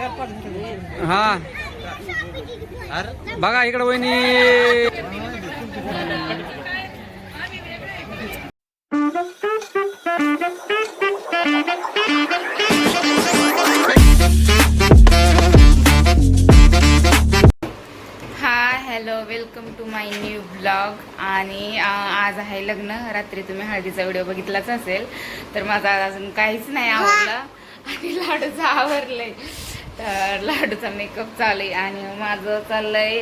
हा बघा इकडे वहिनी. Hello, welcome to my new blog. आणि आज आहे लग्न. रात्री तुम्ही हळदीचा व्हिडिओ बघितलाच असेल. तर माझा अजून काहीच नाही आवडलं आणि लाडूचं आवरलंय. तर लाडूचा मेकअप चालू आहे आणि माझं चाललंय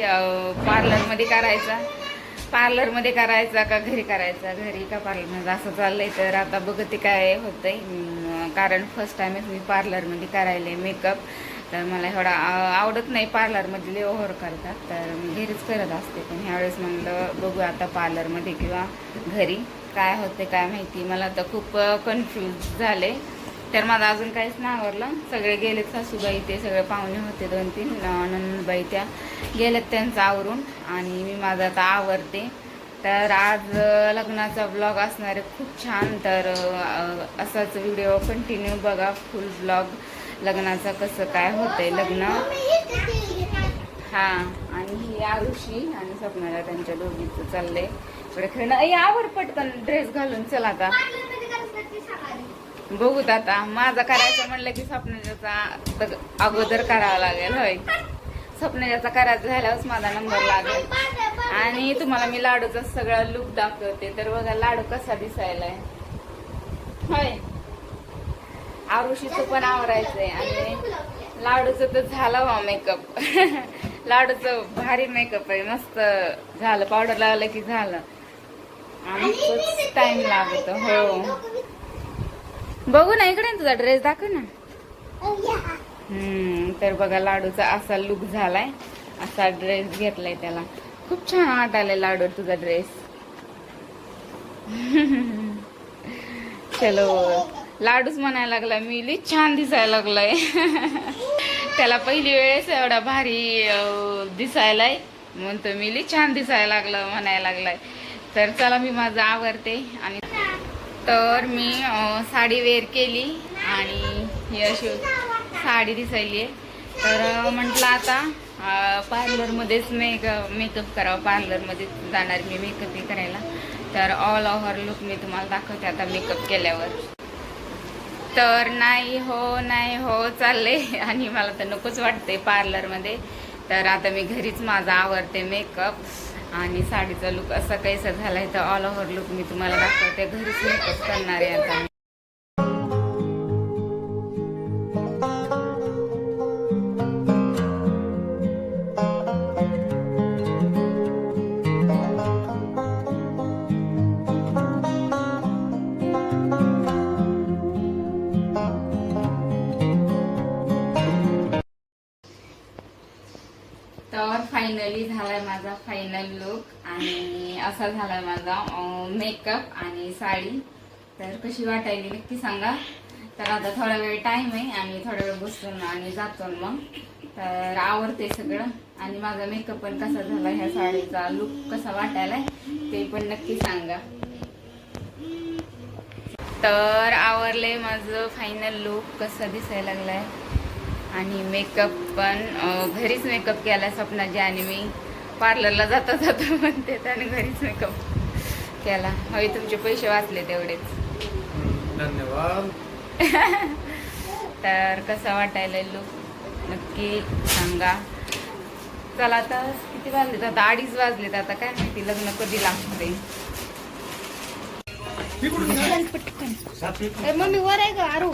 पार्लरमध्ये करायचा का घरी करायचा, घरी का पार्लरमध्ये, असं चाललंय. तर आता बघते काय होतंय. कारण फर्स्ट टाइमच मी पार्लरमध्ये करायला मेकअप. तर मला एवढा आवडत नाही पार्लरमधले ओव्हर करतात, तर मी घरीच करत असते. पण ह्यावेळेस म्हणलं बघू आता पार्लरमध्ये किंवा घरी काय होते काय माहिती. मला तर खूप कन्फ्यूज झाले. तर माझं अजून काहीच नाही आवडलं. सगळे गेलेत, सासूबाई ते सगळे पाहुणे होते 2-3 नंदबाई, त्या गेलेत त्यांचं आवरून आणि मी माझं आता आवरते. तर आज लग्नाचा ब्लॉग असणार आहे खूप छान. तर असाच व्हिडिओ कंटिन्यू बघा, फुल ब्लॉग लग्नाचं कसं काय होतंय लग्न. हां, आणि ही आरुषी आणि स्वप्नाला त्यांच्या दोघीचं चाललंय इकडे खेळणं. यावर पटकन ड्रेस घालून चला आता बघूत. आता माझा करायचं म्हणलं की स्वप्नाचा अगोदर करावं लागेल. होय, स्वप्नाचा करायचं झाल्यावरच माझा नंबर लागेल. आणि तुम्हाला मी लाडूचा सगळा लुक दाखवते. तर बघा लाडू कसा दिसायलाय. होय, आरुषीचं पण आवरायचंय आणि लाडूचं तर झालं वा मेकअप. लाडूचं भारी मेकअप आहे, मस्त झालं. पावडर लावलं की झालं. आमचंच टाइम लागतो. हो, बघू ना इकडे तुझा ड्रेस दाखव ना. तर बघा लाडूचा असा लुक झालाय, असा ड्रेस घेतलाय त्याला. खूप छान वाटायला लाडू तुझा ड्रेस. चलो, लाडूच म्हणायला लागला मी लई छान दिसायला लागलाय. त्याला पहिली वेळेस एवढा भारी दिसायलाय, म्हणतो मी लई छान दिसायला लागलं म्हणायला लागलाय. तर चला मी माझं आवरते. आणि तर मी साडी वेअर केली आणि ही अशी साडी दिसायली आहे. तर म्हटलं आता पार्लरमध्येच मेकअप करावं. पार्लरमध्ये जाणार मी मेकअप करायला. तर ऑल ओव्हर लुक मी तुम्हाला दाखवते आता मेकअप केल्यावर. तर नाही हो चालले आणि मला तर नकोच वाटते पार्लरमध्ये. तर आता मी घरीच माझा आवरते मेकअप. आणि साडीचा लुक असा कैसा झालाय, तर ऑल ओव्हर लुक मी तुम्हाला दाखवते. घरीच मेकअप करणार आहे आता. तर फायनली झालाय माझा फायनल लुक आणि असा झालाय माझा मेकअप आणि साडी. तर कशी वाटायली नक्की सांगा. तर आता थोडा वेळ टाइम आहे आणि थोडा वेळ बसून आणि जातो मग. तर आवडते सगळं आणि माझा मेकअप पण कसा झाला, ह्या साडीचा लुक कसा वाटायलाय ते पण नक्की सांगा. तर आवरले माझं फायनल लुक, कसा दिसायला लागलाय. आणि मेकअप पण घरीच मेकअप केला स्वप्नाजी. आणि मी पार्लरला जाता म्हणते त्याने घरीच मेकअप केला. हवी तुमचे पैसे वाचले तेवढेच. धन्यवाद. तर कसा वाटायला लुक नक्की सांगा. चला आता किती वाजलेत, आता 2:30 वाजलेत. आता काय माहिती लग्न कधी लागते. मम्मी वर आहे का आरू.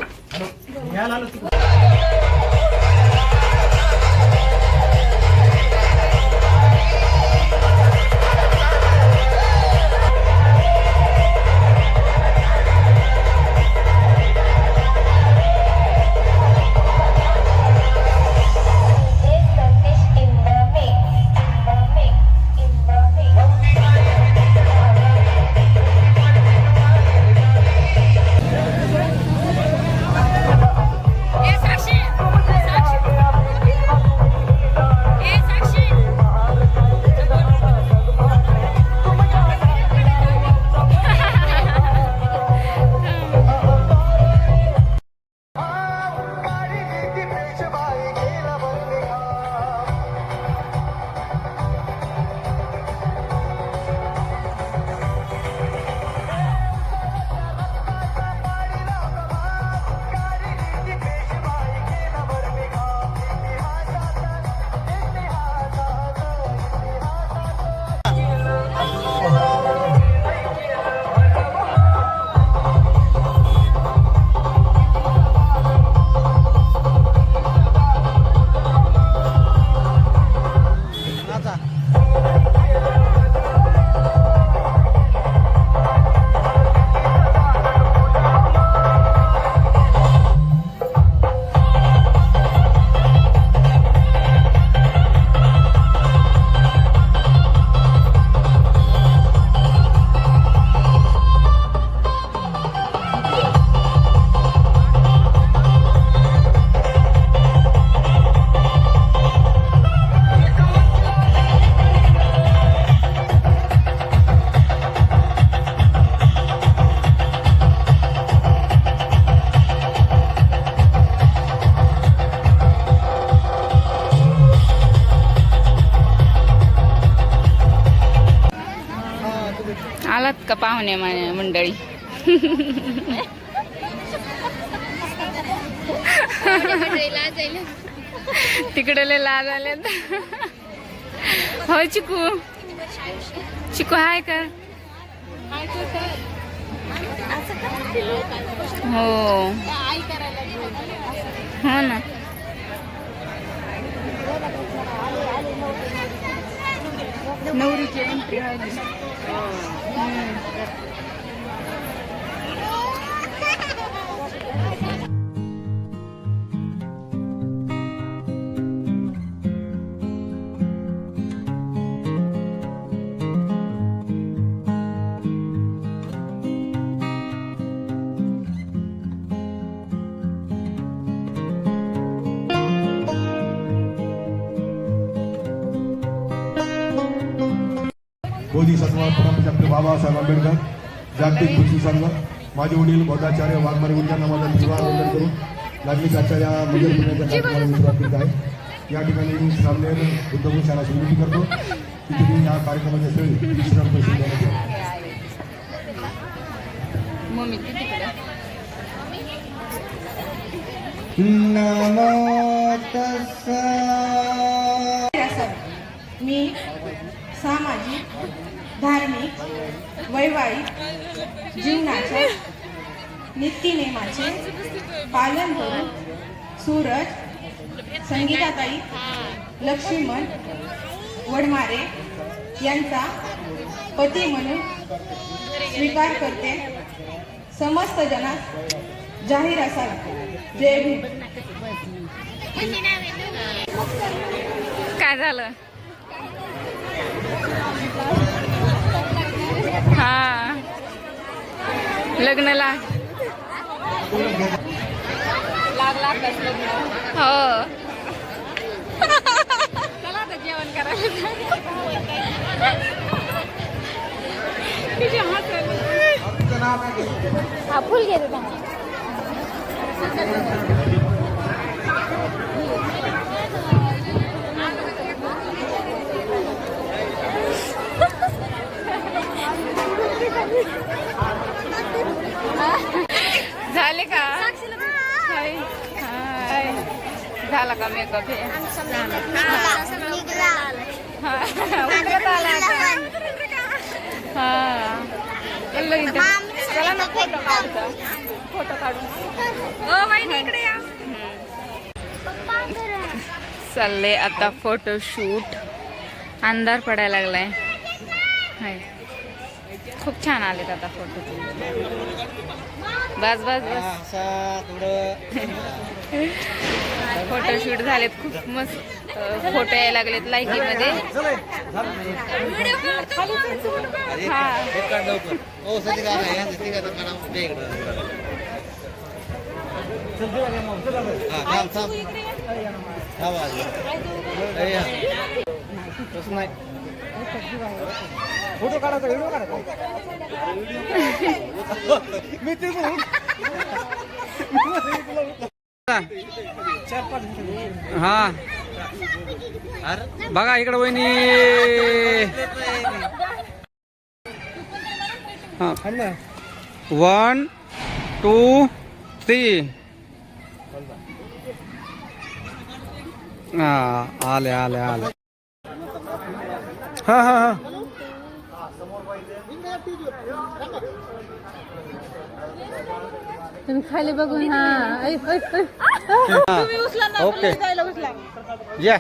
आलात का पाहुणे मंडळी? तिकडे लय लाज आले. हो चिकू, चिकू हाय का? हो हो ना. नवरीची एंट्री आहे. बोधिसत्व परमपूज्य बाबासाहेब आंबेडकर जागतिक कृषी संघ, माझे वडील बौद्धाचार्य वाघमारे गुरुजींना माझा विवाह वंदन करून लागलीच आजच्या या मंदिर पुण्याच्या कार्यक्रमाला मी सुरुवात करीत आहे. या ठिकाणी सामनेर बुद्धभूषणाला विनंती करतो की तुम्ही या कार्यक्रमाच्या स्थळी विश्राम पैसे देण्यात यावे. नमो तस्सा. मी सामाजिक, धार्मिक, वैवाहिक जीवनाच्या नीतिनियमाचे पालन करून सूरज संगीताताई लक्ष्मण वडमारे यांचा पती म्हणून स्वीकार करते. समस्त जनास जाहीर असावा. जय भीम. काय झालं? हा लग्नाला हो. चला आता जेवण करायला. हा फुल घे. झाले का? हाय हाय. झाला का मेकअप? हे उतरत आला आता. हा चला ना फोटो काढू. फोटो काढू. इकडे या. चालले आता फोटोशूट. अंधार पडायला लागलाय. हाय खूप छान आलेत आता फोटो. बस बस बस. फोटोशूट झालेत. खूप मस्त फोटो यायला लागलेत लाईकीमध्ये. फोटो काढायचा, व्हिडिओ काढायचा. मी ते हा बघा इकडे वहिनी. हा 1 2 3. हा आले आले आले. हा हा हा. तुम्ही खाली बघून. हा तुम्ही उचला ना. ओके जायला उचला. या.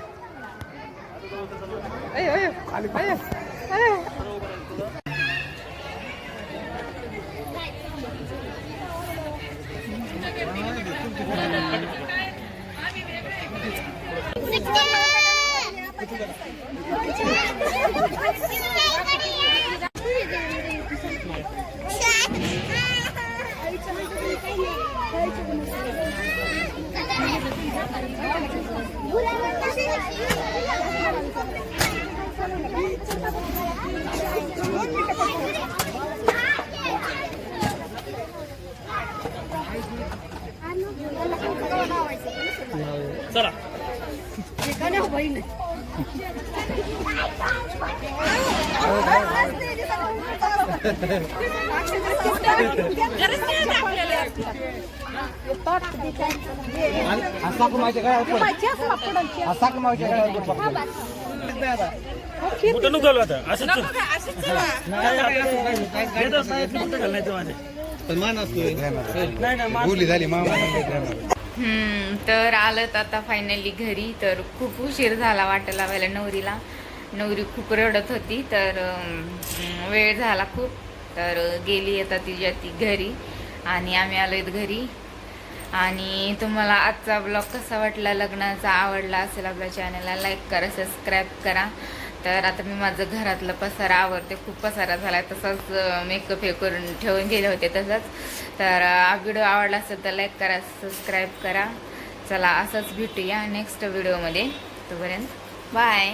बोली झाली मामा. तर आलं आता फायनली घरी. तर खूप उशीर झाला वाटा लावायला नवरीला. नवरी खूप रडत होती, तर वेळ झाला खूप. तर गेली आता तिच्या ती घरी आणि आम्ही आलोय घरी. आणि तुम्हाला आजचा ब्लॉग कसा वाटला, लग्नाचा आवडला असेल आपल्या चॅनलला लाईक करा, सबस्क्राईब करा. तर आता मी माझं घरातलं पसारा आवरते. खूप पसारा झाला, तसंच मेकअप हे करून ठेवून गेले होते तसंच. तर व्हिडिओ आवडला असेल तर लाईक करा, सबस्क्राईब करा. चला असंच भेटूया नेक्स्ट व्हिडिओमध्ये. तोपर्यंत बाय.